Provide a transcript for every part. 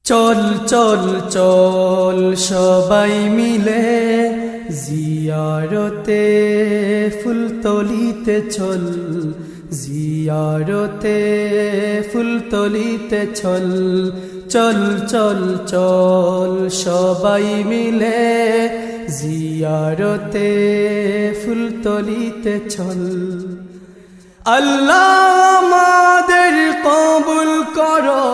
চল চল চল সবাই মিলে জিয়ারতে ফুলতলিতে চল, জিয়ারতে ফুলতলিতে চল। চল চল চল সবাই মিলে জিয়ারতে ফুলতলিতে চল। আল্লাহ আমাদের কবুল করো,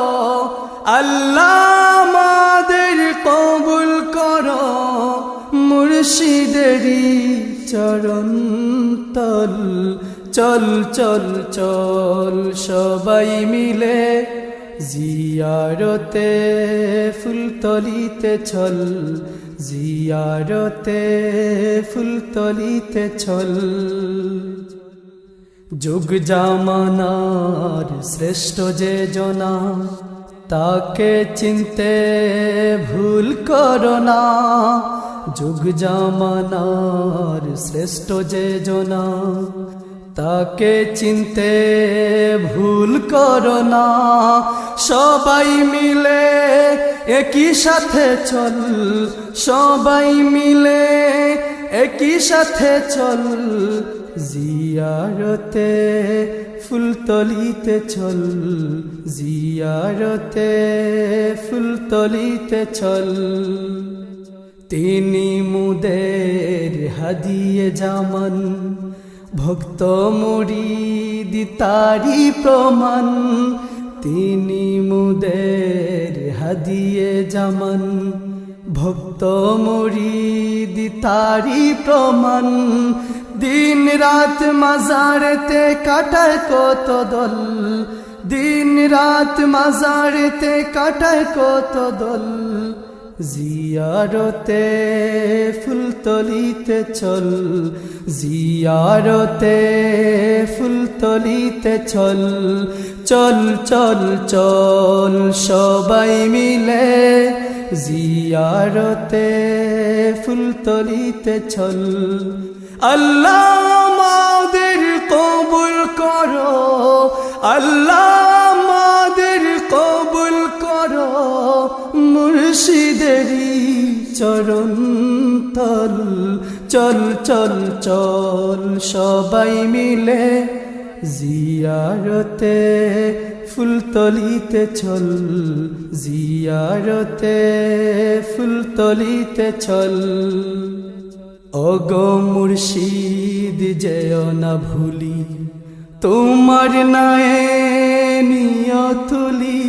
আল্লাহ আমাদের কবুল করো, মুর্শিদেরি চরণ তল। চল চল চল সবাই মিলে জিয়ারতে ফুলতলিতে চল, জিয়ারতে ফুলতলিতে চল। যুগ জামানার শ্রেষ্ঠ যে জনা, তাকে চিনতে ভুল করো না। যুগ জামানার শ্রেষ্ঠ যে জনা, তাকে চিনতে ভুল করো না। সবাই মিলে একই সাথে চল, সবাই মিলে একই সাথে চল, জিয়ারতে ফুলতলিতে চল, জিয়ারতে ফুলতলিতে চল। তিনি মুদের হাদিয়ে জামান, ভক্ত মুরিদ তারি প্রমাণ। তিনি মুদের হাদিয়ে জামান, ভক্ত মুরিদ তারি প্রমাণ। দিন রাত মাজারেতে কাটায় কত দল, দিন রাত মাজারেতে কাটায় কত দল, জিয়ারতে ফুলতলিতে চল, জিয়ারতে ফুলতলিতে চল। চল চল চল সবাই মিলে জিয়ারতে ফুলতলিতে চল। আল্লাহ আমাদের কবুল করো, আল্লাহ আমাদের কবুল করো, মুর্শিদেরি চরণ তল। চল চল চল সবাই মিলে জিয়ারতে ফুলতলিতে চল, জিয়ারতে ফুলতলিতে চল। ওগো মুর্শিদ যেও না ভুলি, তোমার নায়ে নিয়ত তুলি।